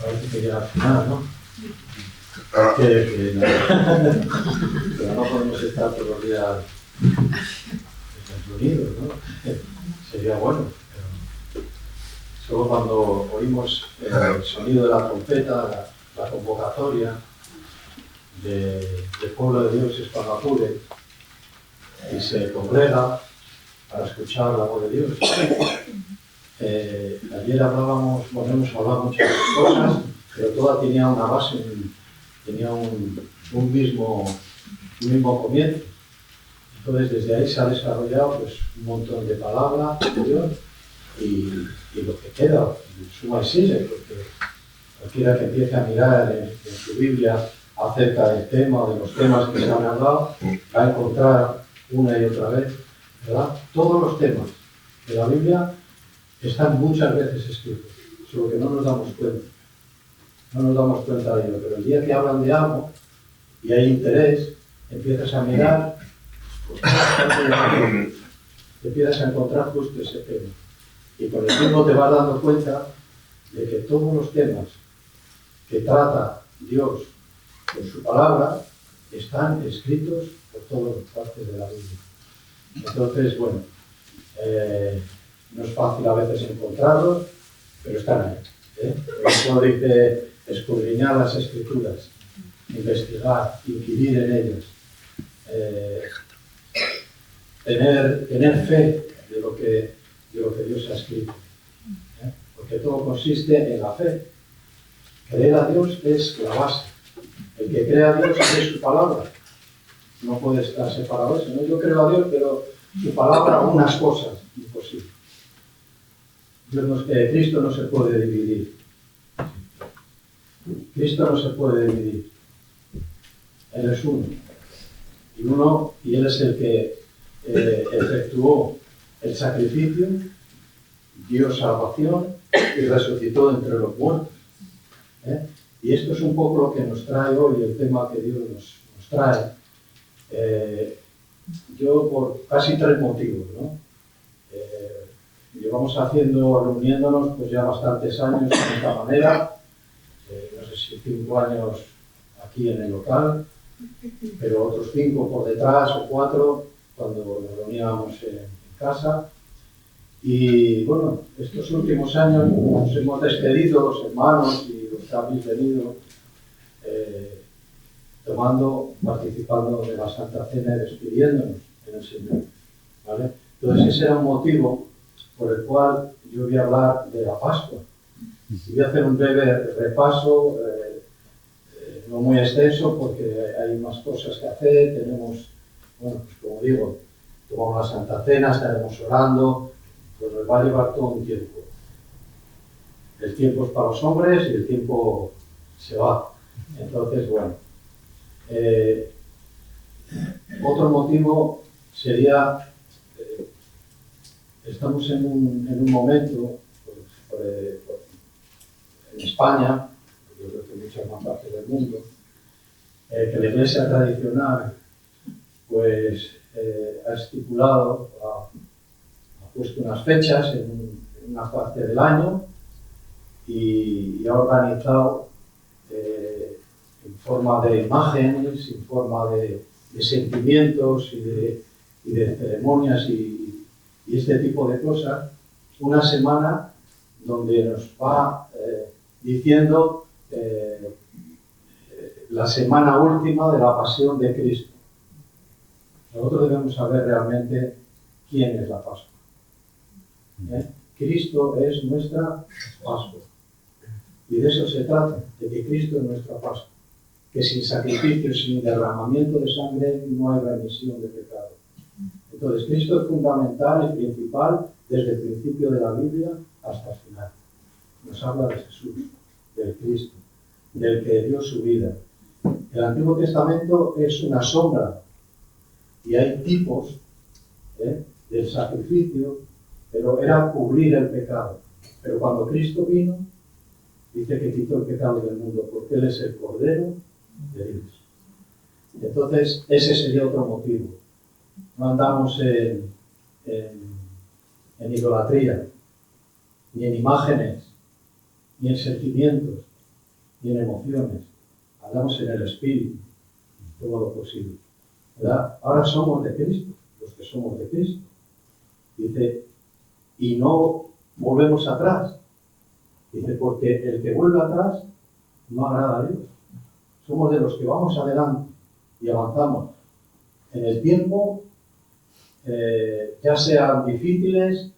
Parece que llega al final, ¿no? Pero no podemos estar todos los días reunidos, ¿no? Sería bueno, pero solo cuando oímos el sonido de la trompeta, la convocatoria del pueblo de Dios es cuando acude y se congrega para escuchar la voz de Dios. Ayer hablábamos, hemos hablado muchas cosas, pero toda tenía una base, tenía un mismo comienzo. Entonces desde ahí se ha desarrollado pues, un montón de palabras de Dios y lo que queda, suma y sigue, porque cualquiera que empiece a mirar en su Biblia acerca del tema o de los temas que se han hablado, va a encontrar una y otra vez, ¿verdad? Todos los temas de la Biblia están muchas veces escritos, solo que no nos damos cuenta. No nos damos cuenta de ello, pero el día que hablan de algo y hay interés, empiezas a mirar, pues, te empiezas a encontrar justo ese tema. Y con el tiempo te vas dando cuenta de que todos los temas que trata Dios en su palabra están escritos por todas las partes de la Biblia. Entonces, bueno, no es fácil a veces encontrarlos, pero están ahí. Eso dice escudriñar las Escrituras, investigar, inquirir en ellas, tener fe de lo que Dios ha escrito. Porque todo consiste en la fe. Creer a Dios es la base. El que cree a Dios es su palabra. No puede estar separado de eso, ¿no? Yo creo a Dios, pero su palabra, unas cosas, imposible. Cristo no se puede dividir. Cristo no se puede dividir. Él es uno. Y Él es el que efectuó el sacrificio, dio salvación y resucitó entre los muertos. Y esto es un poco lo que nos trae hoy, el tema que Dios nos trae. Yo por casi 3 motivos, ¿no? Llevamos reuniéndonos pues ya bastantes años de esta manera, no sé si 5 años aquí en el local, pero otros 5 por detrás o 4 cuando nos reuníamos en casa. Y bueno, estos últimos años nos hemos despedido los hermanos y los que habéis venido participando de la Santa Cena y despidiéndonos en el Señor, ¿vale? Entonces ese era un motivo por el cual yo voy a hablar de la Pascua. Y voy a hacer un breve repaso, no muy extenso porque hay más cosas que hacer. Tenemos, bueno, pues como digo, tomamos la Santa Cena, estaremos orando, pues nos va a llevar todo un tiempo. El tiempo es para los hombres y el tiempo se va. Entonces, bueno. Otro motivo sería, estamos en un momento, en España, yo creo que en muchas más partes del mundo, que la Iglesia tradicional pues, ha estipulado, ha puesto unas fechas en una parte del año y ha organizado en forma de imágenes, en forma de sentimientos y de ceremonias y este tipo de cosas, una semana donde nos va diciendo la semana última de la pasión de Cristo. Nosotros debemos saber realmente quién es la Pascua. Cristo es nuestra Pascua. Y de eso se trata, de que Cristo es nuestra Pascua. Que sin sacrificio, sin derramamiento de sangre, no hay remisión de pecado. Entonces, Cristo es fundamental y principal desde el principio de la Biblia hasta el final. Nos habla de Jesús, del Cristo, del que dio su vida. El Antiguo Testamento es una sombra y hay tipos del sacrificio, pero era cubrir el pecado. Pero cuando Cristo vino, dice que quitó el pecado del mundo, porque Él es el Cordero de Dios. Entonces, ese sería otro motivo. No andamos en idolatría, ni en imágenes, ni en sentimientos, ni en emociones. Andamos en el Espíritu, todo lo posible. ¿Verdad? Ahora somos de Cristo, los que somos de Cristo. Dice, y no volvemos atrás. Dice, porque el que vuelve atrás no agrada a Dios. Somos de los que vamos adelante y avanzamos en el tiempo, ya sean difíciles,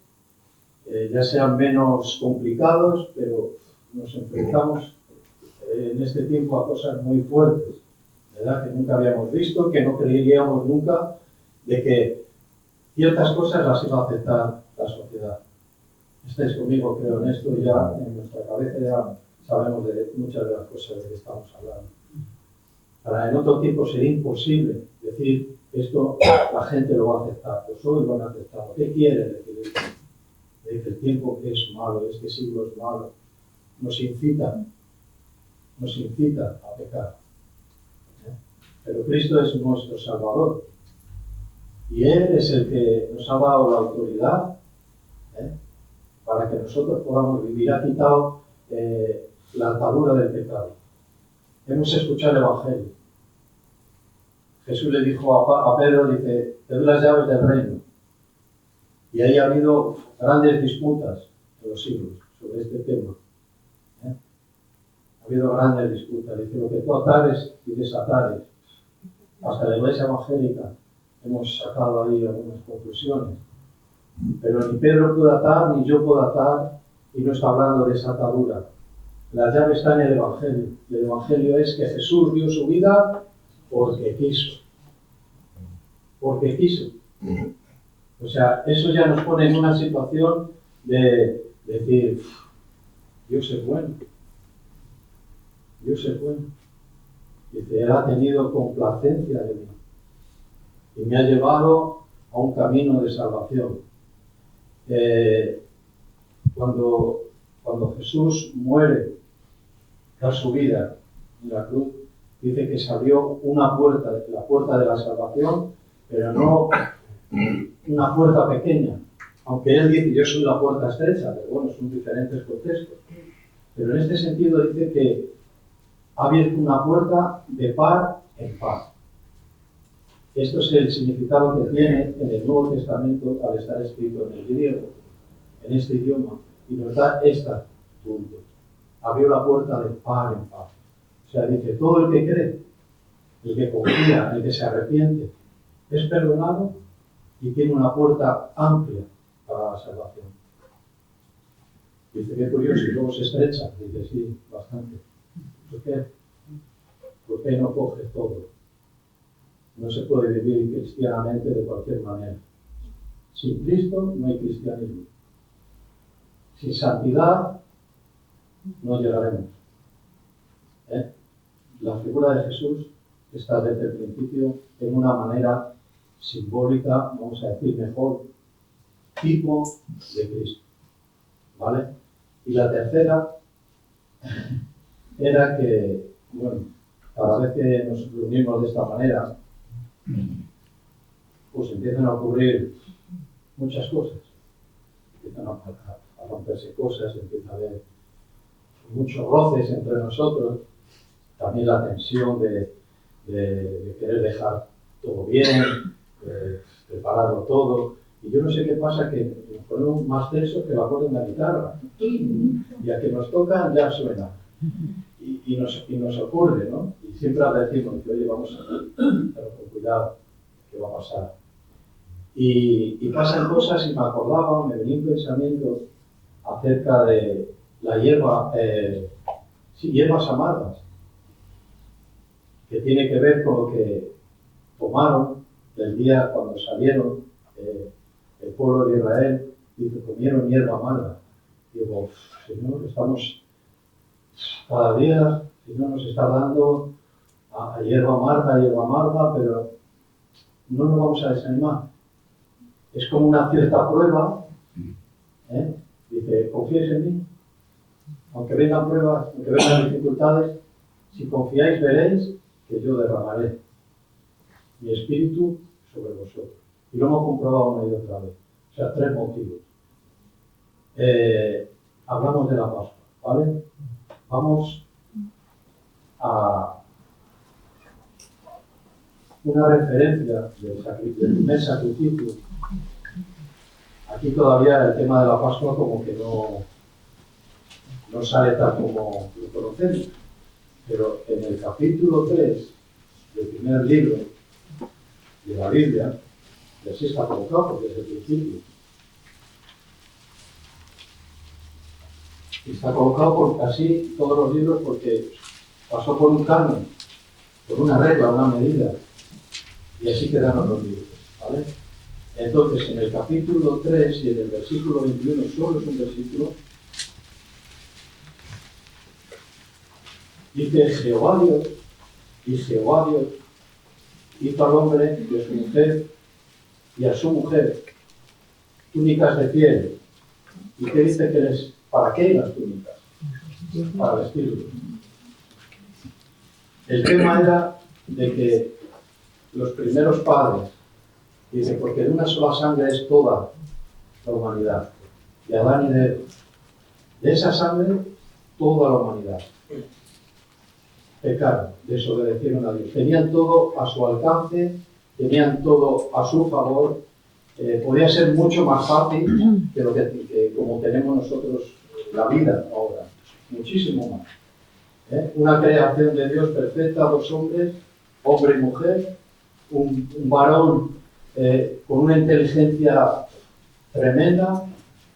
ya sean menos complicados, pero nos enfrentamos en este tiempo a cosas muy fuertes, ¿verdad? Que nunca habíamos visto, que no creeríamos nunca de que ciertas cosas las iba a aceptar la sociedad. Estáis conmigo, creo, en esto, ya en nuestra cabeza ya sabemos de muchas de las cosas de que estamos hablando. Para en otro tiempo sería imposible decir esto, la gente lo va a aceptar, pues hoy lo han aceptado. ¿Qué quiere decir esto? De que el tiempo es malo, este siglo es malo, nos incita a pecar. Pero Cristo es nuestro Salvador y Él es el que nos ha dado la autoridad para que nosotros podamos vivir. Ha quitado la atadura del pecado. Hemos escuchado el Evangelio. Jesús le dijo a Pedro, dice, te doy las llaves del reino. Y ahí ha habido grandes disputas en los siglos sobre este tema. Ha habido grandes disputas. Dice, lo que tú atares y desatares. Hasta la Iglesia evangélica hemos sacado ahí algunas conclusiones. Pero ni Pedro puede atar, ni yo puedo atar, y no está hablando de esa atadura. La llave está en el Evangelio. Y el Evangelio es que Jesús dio su vida porque quiso. Porque quiso. O sea, eso ya nos pone en una situación de decir, Dios es bueno. Dios es bueno. Dice, Él ha tenido complacencia de mí. Y me ha llevado a un camino de salvación. Cuando Jesús muere, da su vida en la cruz, dice que se abrió una puerta, la puerta de la salvación, pero no una puerta pequeña. Aunque Él dice, yo soy la puerta estrecha, pero bueno, son diferentes contextos. Pero en este sentido dice que ha abierto una puerta de par en par. Esto es el significado que tiene en el Nuevo Testamento al estar escrito en el griego, en este idioma, y nos da esta punto. Abrió la puerta de par en par. O sea, dice, todo el que cree, el que confía, el que se arrepiente, es perdonado y tiene una puerta amplia para la salvación. Dice, qué curioso, y luego se estrecha. Dice, sí, bastante. ¿Por qué? Porque no coge todo. No se puede vivir cristianamente de cualquier manera. Sin Cristo no hay cristianismo. Sin santidad no llegaremos. La figura de Jesús está desde el principio en una manera simbólica, vamos a decir mejor, tipo de Cristo. ¿Vale? Y la tercera era que, bueno, cada vez que nos reunimos de esta manera, pues empiezan a ocurrir muchas cosas. Empiezan a romperse cosas, empieza a haber muchos roces entre nosotros, también la tensión de querer dejar todo bien, prepararlo todo. Y yo no sé qué pasa, que nos ponemos más tensos que la cuerda de la guitarra. Y a que nos tocan ya suena. Y nos ocurre, ¿no? Y siempre advertimos que, oye, vamos pero con cuidado, ¿qué va a pasar? Y pasan cosas, y me acordaba, me venía un pensamiento acerca de la hierba, hierbas amargas, que tiene que ver con lo que tomaron el día cuando salieron el pueblo de Israel, y que comieron hierba amarga. Digo, Señor, estamos cada día, Señor nos está dando a hierba amarga, pero no nos vamos a desanimar. Es como una cierta prueba. Dice, confíes en mí. Aunque vengan pruebas, aunque vengan dificultades, si confiáis veréis que yo derramaré mi espíritu sobre vosotros. Y lo hemos comprobado una y otra vez. O sea, 3 motivos. Hablamos de la Pascua. ¿Vale? Vamos a una referencia del primer sacrificio. Aquí todavía el tema de la Pascua como que no sale tal como lo conocemos. Pero en el capítulo 3 del primer libro de la Biblia, y así está colocado porque es el principio. Y está colocado por casi todos los libros porque pasó por un canon, por una regla, una medida. Y así quedaron los libros, ¿vale? Entonces, en el capítulo 3 y en el versículo 21, solo es un versículo, dice Jehová Dios hizo al hombre y a su mujer y a su mujer túnicas de piel. ¿Y qué dice que les? ¿Para qué las túnicas? Para vestirlos. El tema era de que los primeros padres, dice, porque de una sola sangre es toda la humanidad, de Adán y de Eva. De esa sangre, toda la humanidad. Pecaron, desobedecieron a Dios. Tenían todo a su alcance, tenían todo a su favor. Podía ser mucho más fácil que lo que como tenemos nosotros la vida ahora. Muchísimo más. Una creación de Dios perfecta, dos hombres, hombre y mujer, un varón con una inteligencia tremenda,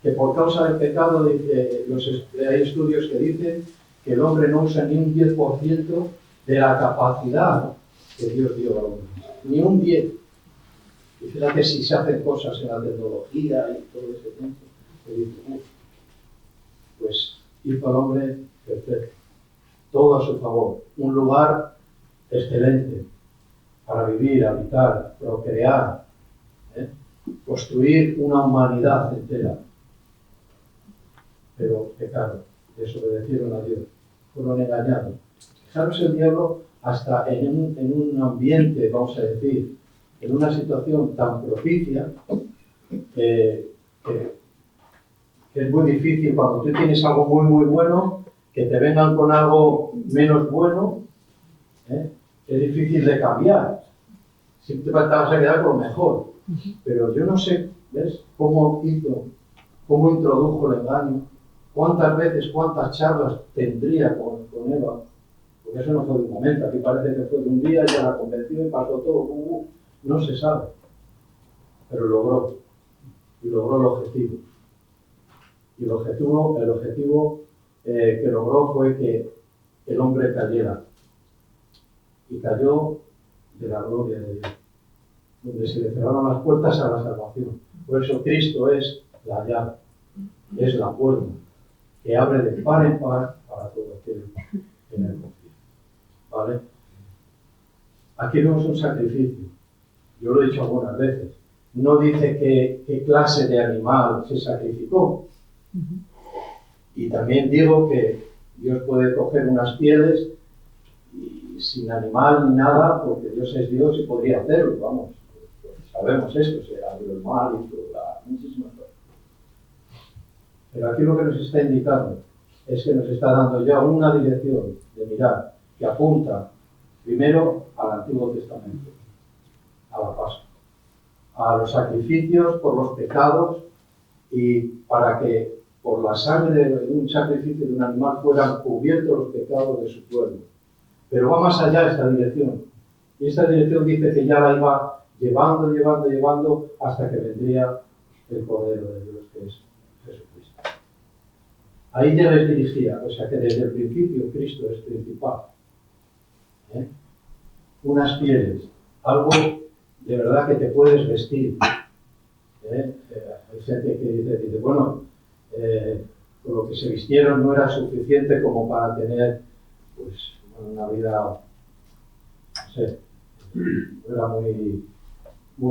que por causa del pecado, hay estudios que dicen que el hombre no usa ni un 10% de la capacidad que Dios dio al hombre. Ni un 10. Y fíjate si se hacen cosas en la tecnología y todo ese tiempo, que dice, pues hizo al hombre perfecto, todo a su favor, un lugar excelente para vivir, habitar, procrear, construir una humanidad entera. Pero pecaron, desobedecieron a Dios, fueron engañados. Fijaros el diablo hasta en un ambiente, vamos a decir, en una situación tan propicia, que es muy difícil cuando tú tienes algo muy, muy bueno, que te vengan con algo menos bueno, es difícil de cambiar. Siempre te vas a quedar con lo mejor. Pero yo no sé, ¿ves? Cómo introdujo el engaño, cuántas veces, cuántas charlas tendría con Eva, porque eso no fue de un momento, aquí parece que fue de un día, ya la convenció y pasó todo, no se sabe, pero logró el objetivo. Y el objetivo que logró fue que el hombre cayera, y cayó de la gloria de Dios, donde se le cerraron las puertas a la salvación. Por eso Cristo es la llave, es la puerta que abre de par en par para todo aquel que en él confía. ¿Vale? Aquí vemos un sacrificio. Yo lo he dicho algunas veces. No dice qué clase de animal se sacrificó. Y también digo que Dios puede coger unas pieles y sin animal ni nada, porque Dios es Dios y podría hacerlo, vamos. Sabemos esto, se abrió el mar y muchísimas cosas. Pero aquí lo que nos está indicando es que nos está dando ya una dirección de mirar que apunta primero al Antiguo Testamento, a la Pascua, a los sacrificios por los pecados y para que por la sangre de un sacrificio de un animal fueran cubiertos los pecados de su pueblo. Pero va más allá esta dirección. Y esta dirección dice que ya la iba llevando hasta que vendría el Cordero de Dios, que es Jesucristo. Ahí ya les dirigía, o sea que desde el principio Cristo es principal. Unas pieles, algo de verdad que te puedes vestir. Hay gente que dice bueno, con lo que se vistieron no era suficiente como para tener pues una vida, no sé, no era muy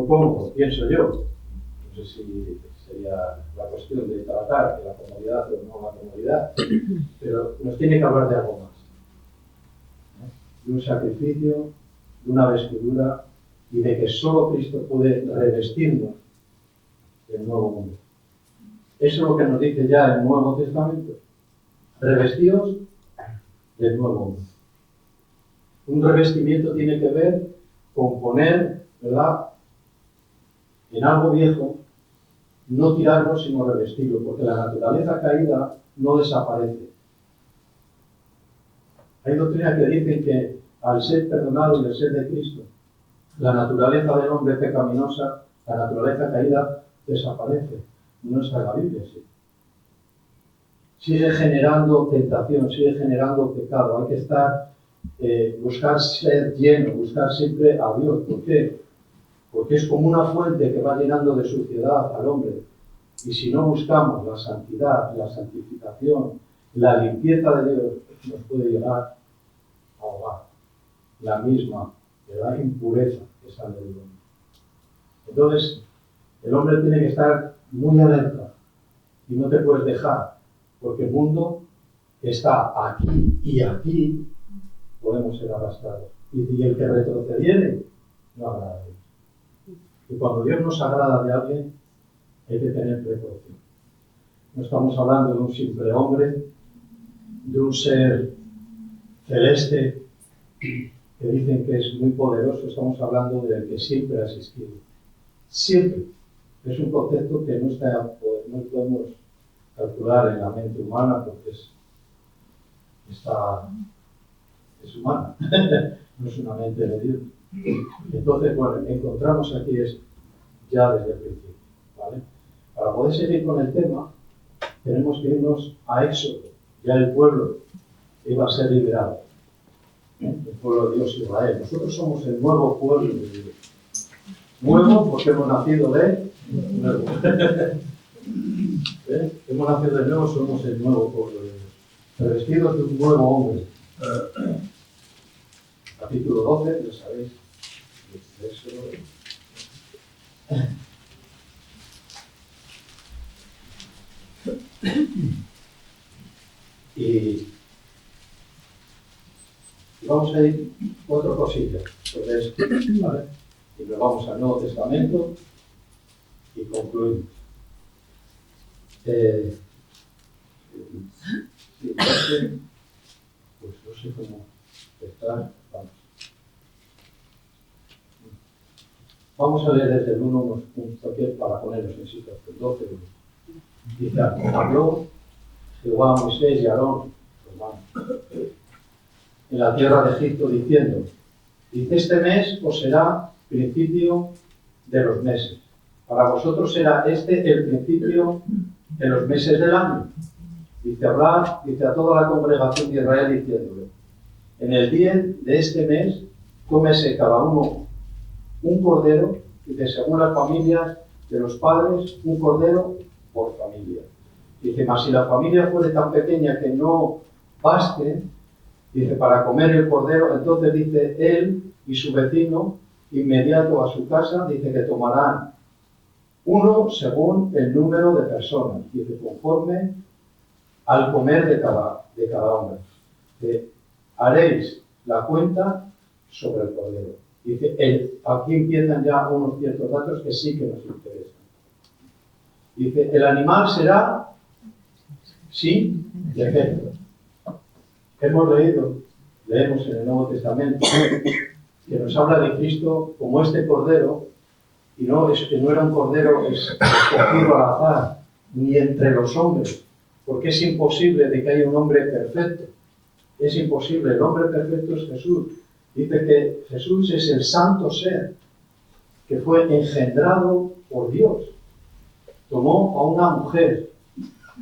cómodo, pienso yo. No sé si sería la cuestión de tratar de la comodidad o no la comodidad, pero nos tiene que hablar de algo más. De un sacrificio, de una vestidura y de que solo Cristo puede revestirnos del nuevo mundo. Eso es lo que nos dice ya el Nuevo Testamento. revestidos del nuevo hombre. Un revestimiento tiene que ver con poner, ¿verdad?, en algo viejo, no tirarlo sino revestirlo, porque la naturaleza caída no desaparece. Hay doctrinas que dicen que al ser perdonado y al ser de Cristo, la naturaleza del hombre pecaminosa, la naturaleza caída, desaparece. No está en la Biblia, sí. Sigue generando tentación, sigue generando pecado. Hay que estar, buscar ser lleno, buscar siempre a Dios. ¿Por qué? Porque es como una fuente que va llenando de suciedad al hombre. Y si no buscamos la santidad, la santificación, la limpieza de Dios, nos puede llegar a ahogar la misma, ¿verdad?, impureza que sale del hombre. Entonces, el hombre tiene que estar muy alerta y no te puedes dejar, porque el mundo está aquí y aquí podemos ser arrastrados. Y el que retrocediere no agrada a Dios. Y cuando Dios nos agrada de alguien, hay que tener precaución. No estamos hablando de un simple hombre, de un ser celeste que dicen que es muy poderoso. Estamos hablando del que siempre ha existido. Siempre. Es un concepto que no podemos calcular en la mente humana porque es humana, no es una mente de Dios. Entonces, bueno, encontramos aquí es ya desde el principio, ¿vale? Para poder seguir con el tema, tenemos que irnos a Éxodo. Ya el pueblo iba a ser liberado, el pueblo de Dios Israel. Nosotros somos el nuevo pueblo de Dios. Nuevo porque hemos nacido de nuevo. Hemos nacido de nuevo, somos el nuevo pueblo de Dios. Revestidos de un nuevo hombre. Capítulo 12, ya sabéis. Y vamos a ir cuatro cosillas sobre esto, ¿vale? Y nos vamos al Nuevo Testamento y concluimos. Pues no sé cómo estar. Vamos a leer desde el 1 unos puntos para ponernos en situación. 12. Dice: habló Jehová a Moisés y a Aarón, en la tierra de Egipto, diciendo: dice, este mes os será principio de los meses. Para vosotros será este el principio de los meses del año. Dice, hablar, dice a toda la congregación de Israel, diciéndole: en el día de este mes, tómese cada uno un cordero, dice, según las familias de los padres, un cordero por familia. Dice, mas si la familia fuere tan pequeña que no baste, dice, para comer el cordero, entonces dice, él y su vecino inmediato a su casa, dice que tomarán uno según el número de personas, dice, conforme al comer de cada hombre. Dice, haréis la cuenta sobre el cordero. Dice, aquí empiezan ya unos ciertos datos que sí que nos interesan. Dice, el animal será sin defecto. Leemos en el Nuevo Testamento, que nos habla de Cristo como este cordero, y no era un cordero escogido al azar, ni entre los hombres, porque es imposible de que haya un hombre perfecto. Es imposible, el hombre perfecto es Jesús. Dice que Jesús es el santo ser que fue engendrado por Dios. Tomó a una mujer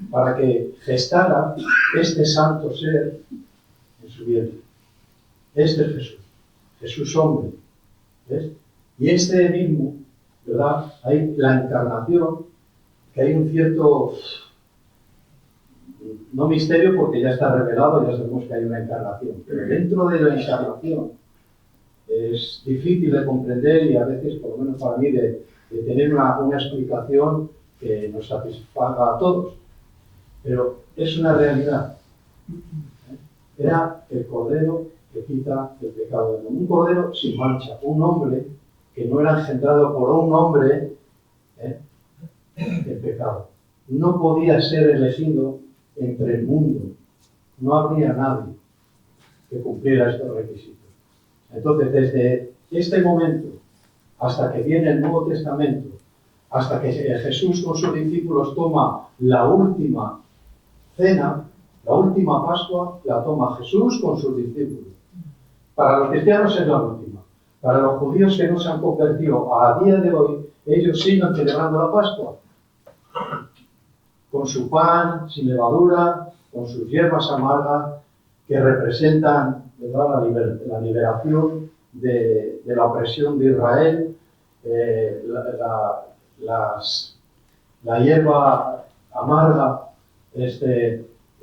para que gestara este santo ser en su vientre. Este es Jesús, Jesús hombre. ¿Ves? Y este mismo, ¿verdad? Hay la encarnación, que hay un cierto, no misterio porque ya está revelado, ya sabemos que hay una encarnación, pero dentro de la encarnación es difícil de comprender y a veces, por lo menos para mí, de tener una explicación que nos satisfaga a todos. Pero es una realidad. Era el cordero que quita el pecado del mundo. Un cordero sin mancha, un hombre que no era engendrado por un hombre el pecado. No podía ser elegido entre el mundo no habría nadie que cumpliera estos requisitos. Entonces, desde este momento hasta que viene el Nuevo Testamento, hasta que Jesús con sus discípulos toma la última cena, la última Pascua, la toma Jesús con sus discípulos. Para los cristianos es la última. Para los judíos que no se han convertido a día de hoy, ellos siguen celebrando la Pascua. Con su pan, sin levadura, con sus hierbas amargas, que representan, ¿verdad?, la liberación de la opresión de Israel. La hierba amarga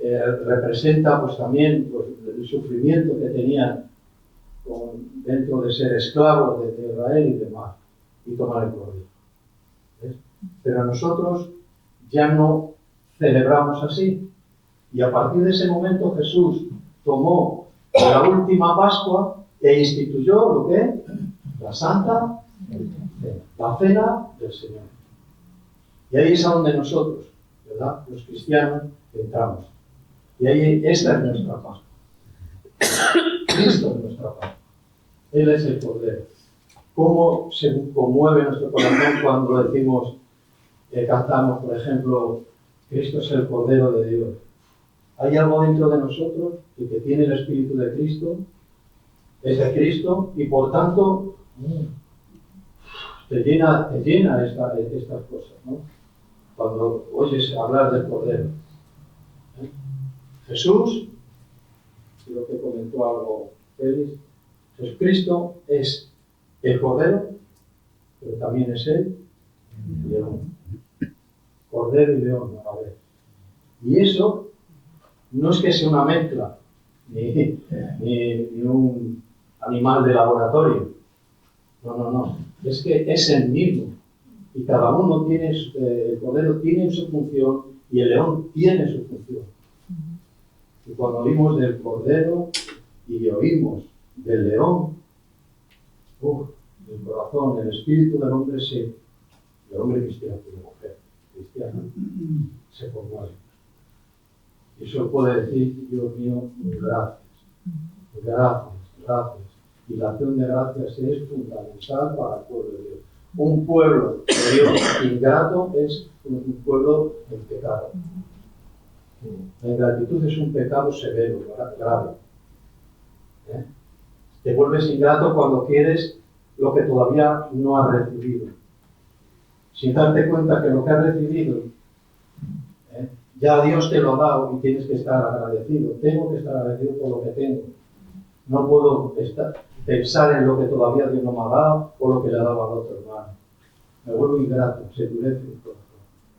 representa pues también pues, el sufrimiento que tenían dentro de ser esclavos de Israel y demás, y tomar el cordero. ¿Ves? Pero nosotros ya no celebramos así, y a partir de ese momento Jesús tomó la última Pascua e instituyó lo que la Santa Cena, la cena del Señor. Y ahí es a donde nosotros, ¿verdad?, los cristianos, entramos. Y ahí esta es nuestra Pascua. Cristo es nuestra Pascua. Él es el Cordero. ¿Cómo se conmueve nuestro corazón cuando decimos, cantamos, por ejemplo, Cristo es el Cordero de Dios? Hay algo dentro de nosotros que tiene el Espíritu de Cristo, es de Cristo, y por tanto te llena estas cosas, ¿no? Cuando oyes hablar del Cordero. Jesús, lo que comentó algo Félix, Jesucristo es el Cordero, pero también es el león. Cordero y león a la vez. Y eso no es que sea una mezcla, ni un animal de laboratorio. No. Es que es el mismo. Y cada uno tiene, el Cordero tiene su función y el león tiene su función. Y cuando oímos del Cordero y oímos del león, el corazón, el espíritu del hombre del hombre cristiano, de la mujer cristiana, se conmueve. Y eso puede decir, Dios mío, gracias. Y la acción de gracias es fundamental para el pueblo de Dios. Un pueblo de Dios ingrato es un pueblo en pecado. La ingratitud es un pecado severo, grave. Te vuelves ingrato cuando quieres lo que todavía no has recibido, sin darte cuenta que lo que has recibido ya Dios te lo ha dado y tienes que estar agradecido. Tengo que estar agradecido por lo que tengo. No puedo pensar en lo que todavía Dios no me ha dado o lo que le ha dado al otro hermano. Me vuelvo ingrato, se endurece mi corazón.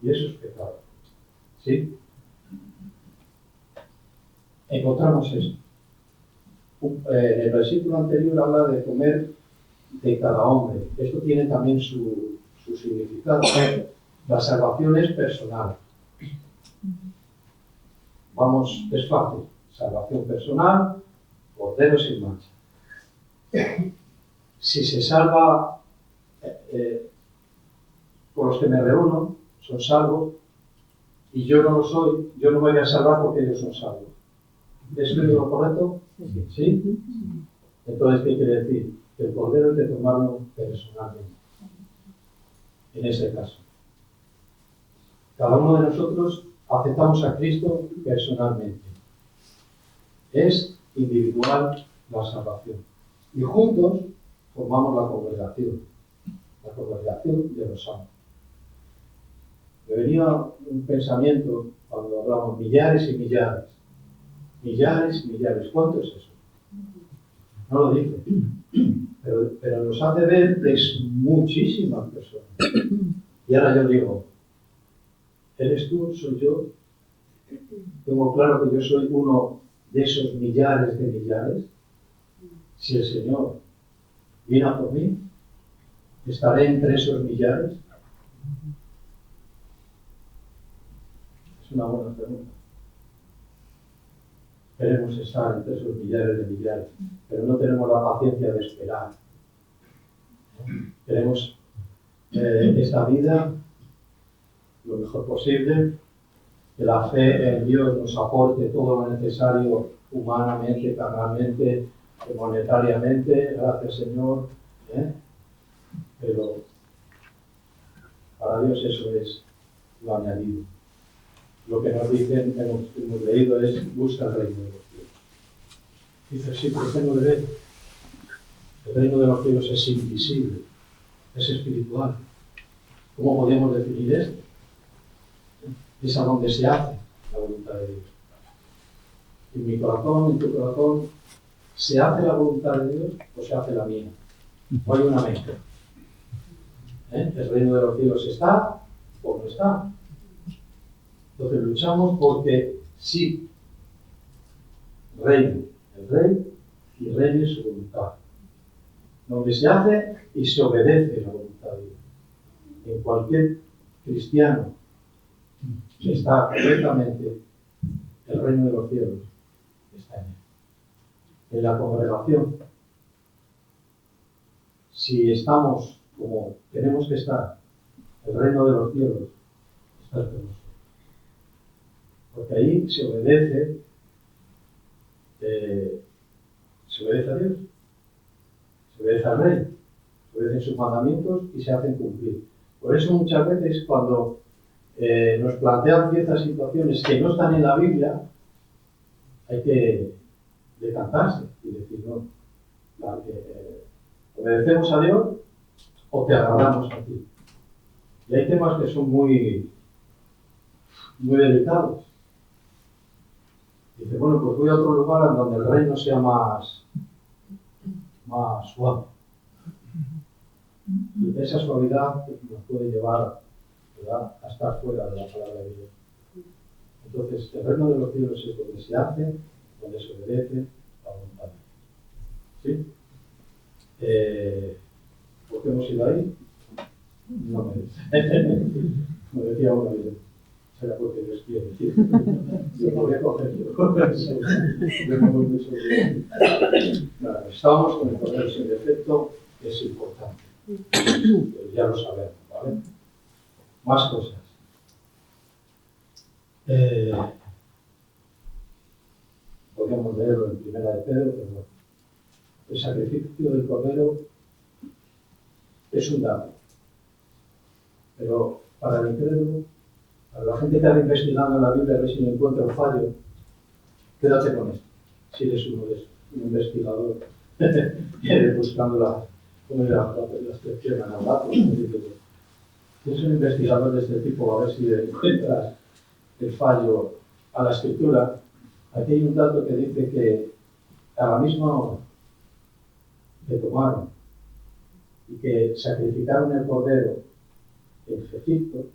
Y eso es pecado. ¿Sí? Encontramos esto. El versículo anterior habla de comer de cada hombre. Esto tiene también su significado. La salvación es personal. Vamos, es fácil. Salvación personal, Cordero sin mancha. Si se salva con los que me reúno, son salvos, y yo no lo soy, yo no me voy a salvar porque ellos son salvos. ¿Es lo correcto? ¿Sí? Entonces, ¿qué quiere decir? Que el Cordero hay que tomarlo personalmente. En ese caso. Cada uno de nosotros aceptamos a Cristo personalmente. Es individual la salvación. Y juntos formamos la congregación de los santos. Me venía un pensamiento cuando hablamos millares y millares. Millares y millares. ¿Cuánto es eso? No lo dice. Pero nos hace ver que es muchísimas personas. Y ahora yo digo, ¿eres tú? ¿Soy yo? Tengo claro que yo soy uno de esos millares de millares. Si el Señor viene a por mí, ¿estaré entre esos millares? Es una buena pregunta. Queremos estar entre esos millares de millares, pero no tenemos la paciencia de esperar. Queremos esta vida lo mejor posible, que la fe en Dios nos aporte todo lo necesario humanamente, carnalmente, monetariamente, gracias Señor, pero para Dios eso es lo añadido. Lo que nos dicen, hemos leído, es busca el reino de los cielos. Dice, sí, ¿por qué no le ve? El reino de los cielos es invisible, es espiritual. ¿Cómo podemos definir esto? Es a donde se hace la voluntad de Dios. En mi corazón, en tu corazón, ¿se hace la voluntad de Dios o se hace la mía? No hay una mezcla. El reino de los cielos está o no está. Entonces luchamos porque sí, reine el rey y reine su voluntad. Donde se hace y se obedece la voluntad de Dios. En cualquier cristiano que está completamente el reino de los cielos, está en él. En la congregación, si estamos como tenemos que estar, el reino de los cielos está con nosotros. Porque ahí se obedece a Dios, se obedece al Rey, se obedecen sus mandamientos y se hacen cumplir. Por eso muchas veces cuando nos plantean ciertas situaciones que no están en la Biblia, hay que decantarse y decir, no, obedecemos a Dios o te agradamos a ti. Y hay temas que son muy delicados. Dice, bueno, pues voy a otro lugar donde el reino sea más suave. Y esa suavidad nos puede llevar, ¿verdad?, a estar fuera de la palabra de Dios. Entonces, el reino de los cielos es donde se hace, donde se obedece la voluntad de Dios. ¿Sí? ¿Por qué hemos ido ahí? No me dice. Como decía uno, será porque Dios quiere. Yo podría cogerlo. Estamos con el Cordero sin defecto, es importante. Pues ya lo sabemos, ¿vale? Más cosas. Podríamos leerlo en Primera de Pedro, pero bueno. El sacrificio del Cordero es un dato. Pero para el incrédulo, para la gente que está investigando en la Biblia, a ver si no encuentra un fallo, quédate con esto. Si eres uno de esos, un investigador, buscando cómo era la excepción a los datos. Si eres un investigador de este tipo, a ver si encuentras el fallo a la escritura. Aquí hay un dato que dice que a la misma hora que tomaron y que sacrificaron el cordero en Egipto,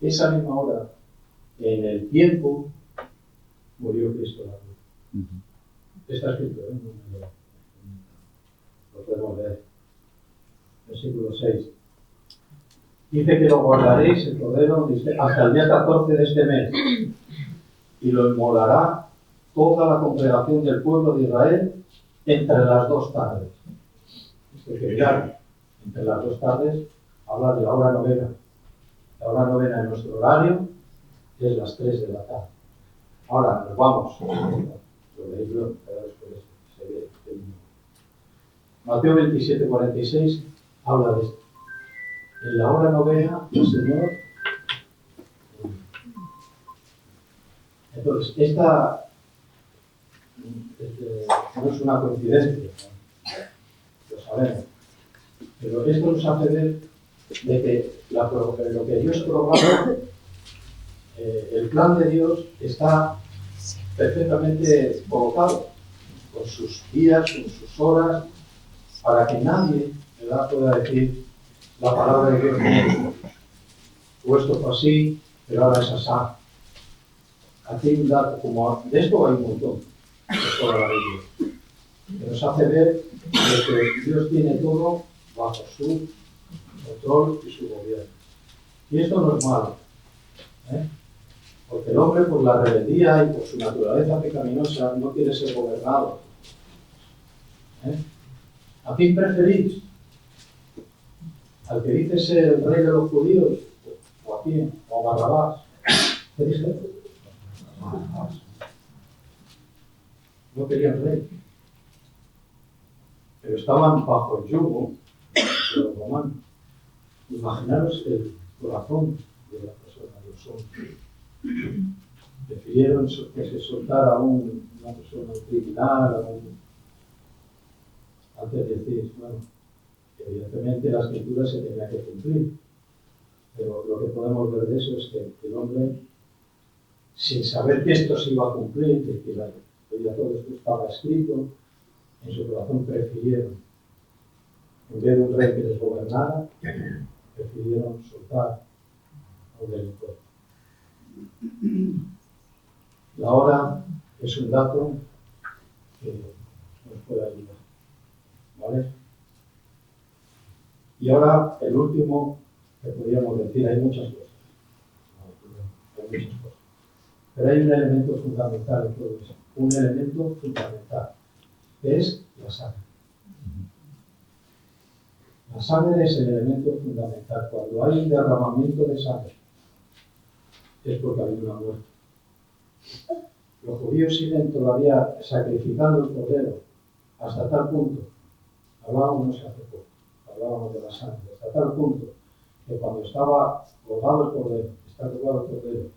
esa misma hora, en el tiempo, murió Cristo en la cruz. Está escrito, lo podemos leer. Versículo 6. Dice que lo guardaréis, el cordero, dice, hasta el día 14 de este mes, y lo inmolará toda la congregación del pueblo de Israel entre las 2 tardes. Es que mirar, entre las 2 tardes, habla de la hora novena. La hora novena en nuestro horario es las 3 de la tarde. Ahora nos vamos. Lo leéis luego, pero después se ve. Mateo 27, 46 habla de esto. En la hora novena, el Señor. Entonces, esta no es una coincidencia, lo sabemos. Pero esto nos hace ver de que lo que Dios programa, el plan de Dios está perfectamente colocado, con sus días, con sus horas, para que nadie, ¿verdad?, pueda decir la palabra de Dios no. O esto fue así, pero ahora es asá. Aquí hay un dato, como de esto hay un montón, de toda la Biblia, que nos hace ver que Dios tiene todo bajo su control y su gobierno. Y esto no es malo, porque el hombre, por la rebeldía y por su naturaleza pecaminosa, no quiere ser gobernado. ¿A quién preferís? ¿Al que dice ser el rey de los judíos? ¿O a quién? ¿O a Barrabás? ¿Qué dice? No querían rey, pero estaban bajo el yugo de los romanos. Imaginaros el corazón de las personas, de los hombres. Prefirieron que se soltara a una persona, un criminal, antes de decir, bueno, evidentemente la escritura se tenía que cumplir, pero lo que podemos ver de eso es que el hombre, sin saber que esto se iba a cumplir, que ya todo esto estaba escrito, en su corazón prefirieron, en vez de un rey que les gobernara, prefirieron soltar a un delincuente. La hora es un dato que nos puede ayudar, ¿vale? Y ahora el último que podríamos decir, hay muchas cosas, pero hay un elemento fundamental en todo eso, un elemento fundamental, que es la sangre. La sangre es el elemento fundamental. Cuando hay un derramamiento de sangre, es porque hay una muerte. Los judíos siguen todavía sacrificando el cordero hasta tal punto, hablábamos hace poco, hablábamos de la sangre, hasta tal punto que cuando estaba colgado el cordero, está colgado el cordero,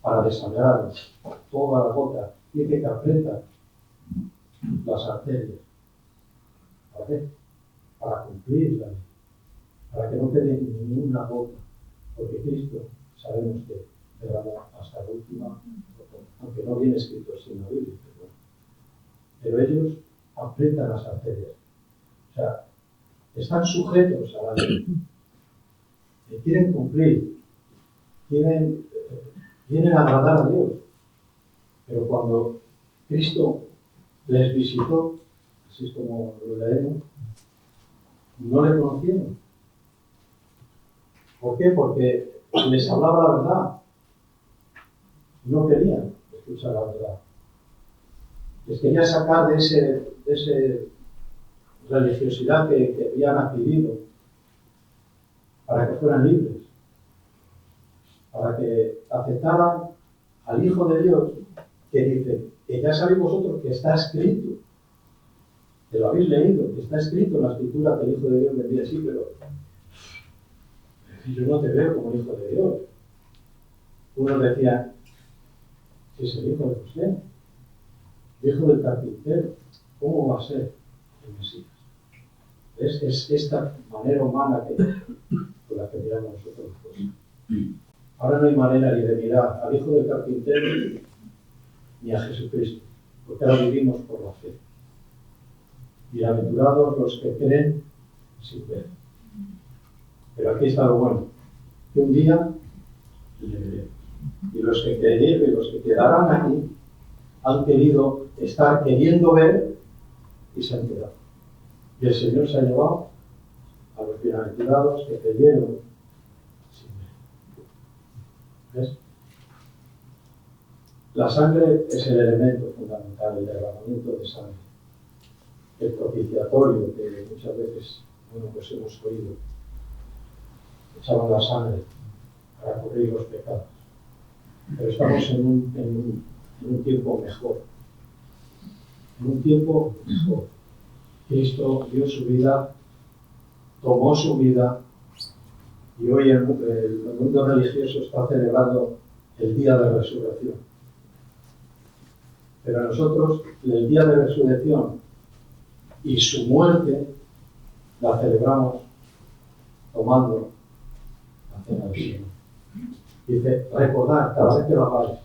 para desangrar toda la gota, tiene que apretar las arterias. ¿Para qué? Para cumplir la ley, para que no quede ni una gota, porque Cristo sabemos que derramó hasta la última gota, aunque no viene escrito así en la Biblia, pero ellos apretan las arterias, o sea, están sujetos a la ley, quieren cumplir, quieren agradar a Dios, pero cuando Cristo les visitó, así es como lo leemos, no le conocieron. ¿Por qué? Porque les hablaba la verdad. No querían escuchar la verdad. Les quería sacar de esa religiosidad que habían adquirido para que fueran libres, para que aceptaran al Hijo de Dios, que dice que ya sabéis vosotros que está escrito, que lo habéis leído, que está escrito en la Escritura que el Hijo de Dios vendría así, pero yo no te veo como el Hijo de Dios. Unos decían, si es el hijo de José, el hijo del carpintero, ¿cómo va a ser el Mesías? Es esta manera humana con la que miramos nosotros las cosas. Ahora no hay manera ni de mirar al hijo del carpintero ni a Jesucristo, porque ahora vivimos por la fe. Bienaventurados los que creen sin ver. Pero aquí está lo bueno, que un día le veremos. Y los que creyeron y los que quedarán aquí han querido estar queriendo ver y se han quedado. Y el Señor se ha llevado a los bienaventurados que creyeron sin ver. ¿Ves? La sangre es el elemento fundamental, el derramamiento de sangre. El propiciatorio que muchas veces, pues hemos oído. Echaban la sangre para cubrir los pecados. Pero estamos en un tiempo mejor. En un tiempo mejor. Cristo dio su vida, tomó su vida, y hoy el mundo religioso está celebrando el día de resurrección. Pero nosotros, el día de resurrección y su muerte, la celebramos tomando la cena del Señor. Dice, recordad cada vez que lo hagáis.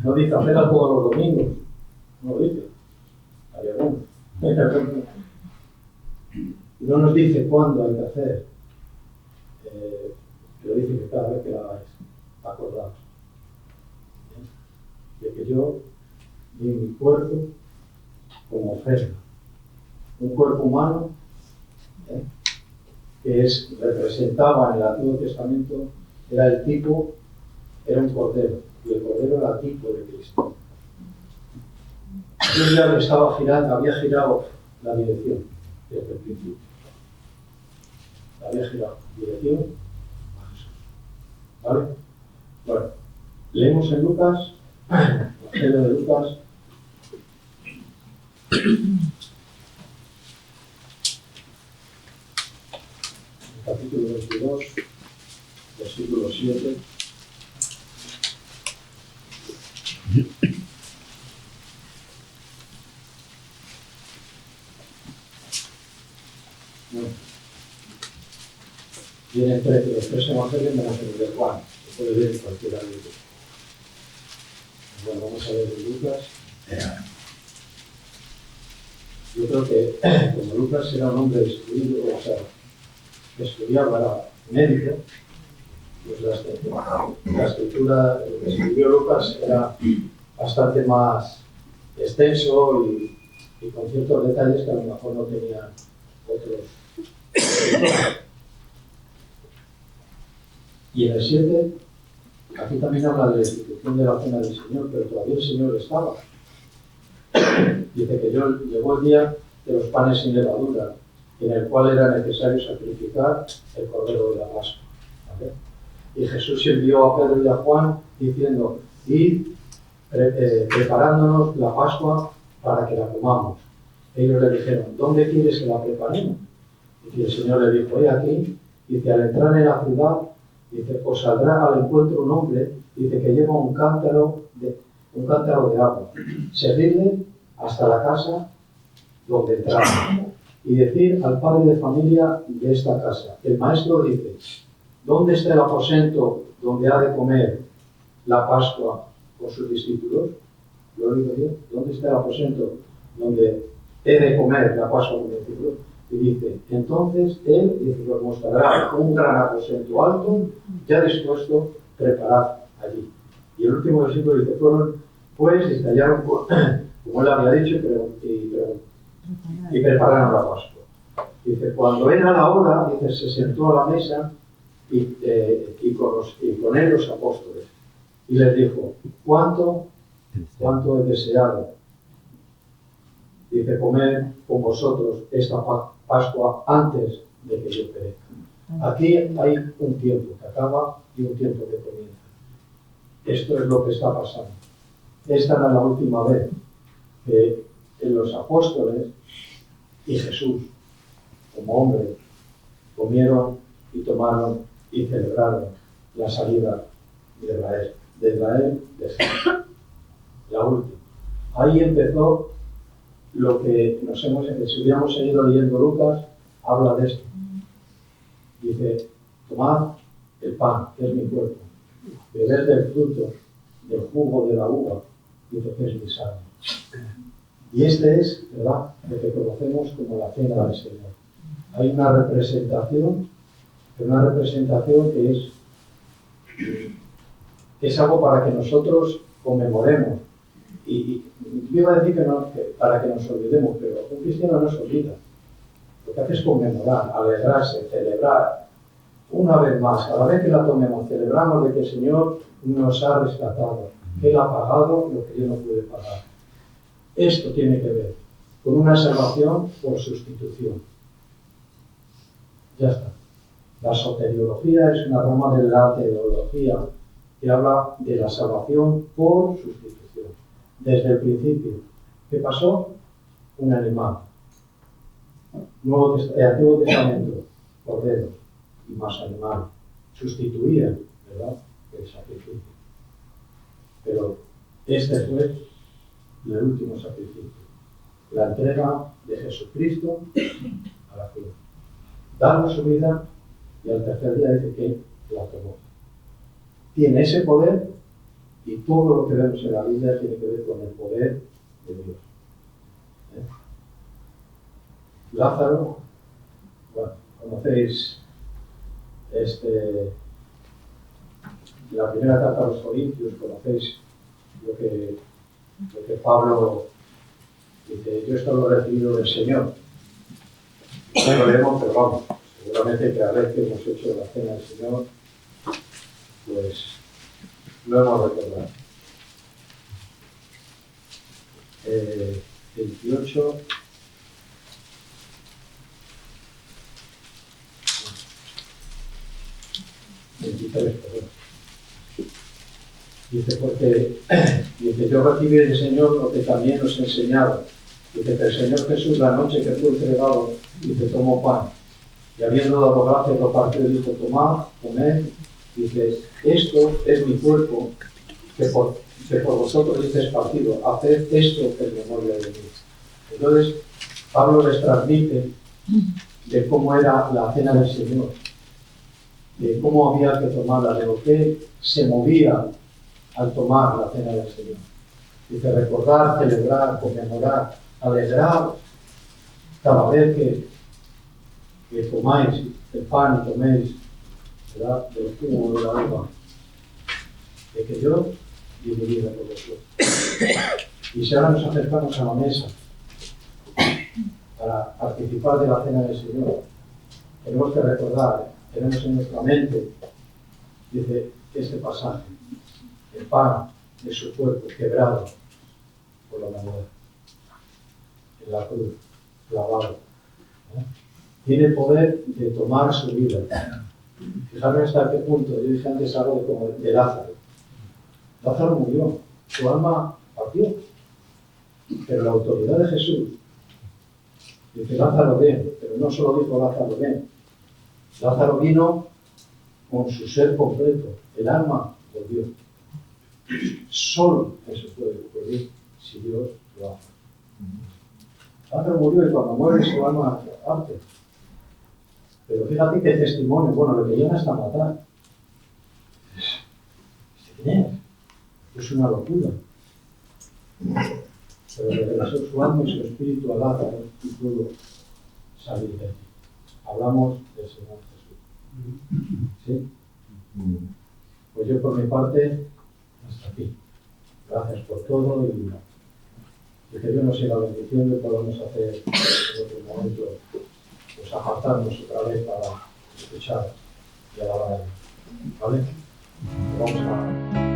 No dice hacerla todos los domingos. No lo dice. Hay algunos. No nos dice cuándo hay que hacer. Pero dice que cada vez que lo hagáis, acordaos. De que yo di mi cuerpo como ofrenda. Un cuerpo humano que representaba en el Antiguo Testamento, era el tipo. Era un cordero, y el cordero era el tipo de Cristo. Un día había girado la dirección desde el principio. La había girado, dirección a Jesús. ¿Vale? Bueno, leemos en Lucas Evangelio de Lucas, capítulo 22, versículo 7. Vienen los tres evangelios menos el de Juan, se puede ver en cualquiera de ellos. Bueno, vamos a ver en Lucas. Yo creo que como Lucas era un hombre instruido, o sea, que estudiaba, era médico, pues la escritura que escribió Lucas era bastante más extenso y con ciertos detalles que a lo mejor no tenían otros. Y en el 7, aquí también habla de la institución de la cena del Señor, pero todavía el Señor estaba. Dice que llegó el día de los panes sin levadura, en el cual era necesario sacrificar el cordero de la Pascua. ¿Vale? Y Jesús envió a Pedro y a Juan diciendo: id preparándonos la Pascua para que la comamos. Ellos le dijeron: ¿dónde quieres que la preparemos? Y el Señor le dijo: he aquí, dice, al entrar en la ciudad, dice, os saldrá al encuentro un hombre, dice, que lleva un cántaro de agua. Seguidle hasta la casa donde entraron y decir al padre de familia de esta casa: el maestro dice, ¿dónde está el aposento donde ha de comer la Pascua con sus discípulos? Lo digo yo, ¿dónde está el aposento donde he de comer la Pascua con los discípulos? Y dice, entonces él dice, os mostrará un gran aposento alto, ya dispuesto, preparad allí. Y el último versículo dice, fueron pues y tallaron, como él había dicho, y prepararon la Pascua. Dice, cuando era la hora, dice, se sentó a la mesa y con él los apóstoles. Y les dijo, ¿cuánto he deseado? Dice, comer con vosotros esta Pascua antes de que yo perezca. Aquí hay un tiempo que acaba y un tiempo que comienza. Esto es lo que está pasando. Esta era la última vez que los apóstoles y Jesús, como hombre, comieron y tomaron y celebraron la salida de Israel. De Jesús. La última. Ahí empezó lo que si hubiéramos seguido leyendo Lucas, habla de esto. Dice, tomad el pan, que es mi cuerpo, bebed del fruto, del jugo de la uva, dice que es mi sangre. Y este es, ¿verdad?, lo que conocemos como la cena del Señor. Hay una representación que es algo para que nosotros conmemoremos. Y yo iba a decir que para que nos olvidemos, pero un cristiano no se olvida. Lo que hace es conmemorar, alegrarse, celebrar. Una vez más, cada vez que la tomemos, celebramos de que el Señor nos ha rescatado, que Él ha pagado lo que yo no pude pagar. Esto tiene que ver con una salvación por sustitución. Ya está. La soteriología es una rama de la teología que habla de la salvación por sustitución. Desde el principio. ¿Qué pasó? Un animal. Antiguo Testamento, corderos y más animales. Sustituían, ¿verdad?, el sacrificio. Pero este fue el último sacrificio. La entrega de Jesucristo a la cruz. Dando su vida y al tercer día dice que la tomó. Tiene ese poder y todo lo que vemos en la Biblia tiene que ver con el poder de Dios. Lázaro, bueno, conocéis la primera carta a los Corintios, conocéis lo que Pablo dice, yo esto lo he recibido del Señor. No lo leemos, pero vamos, seguramente que a la vez que hemos hecho la cena del Señor, pues lo hemos recordado. 28. Dice, porque dice, yo recibí del Señor lo que también os he enseñado. Dice que el Señor Jesús, la noche que fue entregado, dice, tomó pan. Y habiendo dado gracias, lo partió y dijo, tomad, comed. Dice, esto es mi cuerpo, que por vosotros dice partido. Haced esto en memoria de mí. Entonces, Pablo les transmite de cómo era la cena del Señor, de cómo había que tomarla, de lo que se movía al tomar la cena del Señor. Dice, recordar, celebrar, conmemorar, alegrar cada vez que tomáis el pan y toméis, ¿verdad?, del zumo de la uva, de que yo di mi vida por vosotros. Y si ahora nos acercamos a la mesa para participar de la cena del Señor, tenemos que recordar, tenemos en nuestra mente, dice, este pasaje, el pan de su cuerpo quebrado por la humanidad, en la cruz, clavado. Tiene poder de tomar su vida. Fijaros hasta qué punto. Yo dije antes algo como de Lázaro. Lázaro murió, su alma partió, pero la autoridad de Jesús dice, Lázaro ven, pero no solo dijo Lázaro ven. Lázaro vino con su ser completo, el alma volvió. Solo eso puede ocurrir si Dios lo hace. Lázaro murió y cuando muere su alma parte. Pero fíjate qué testimonio, bueno, lo que llegan hasta matar. Es una locura. Pero regresó su alma y su espíritu a Lázaro y pudo salir de aquí. Hablamos del Señor Jesús. ¿Sí? Pues yo por mi parte, hasta aquí. Gracias por todo y que Dios nos siga bendiciendo y podamos hacer en otro momento, pues apartarnos otra vez para escuchar y alabar a Dios. ¿Vale? Vamos a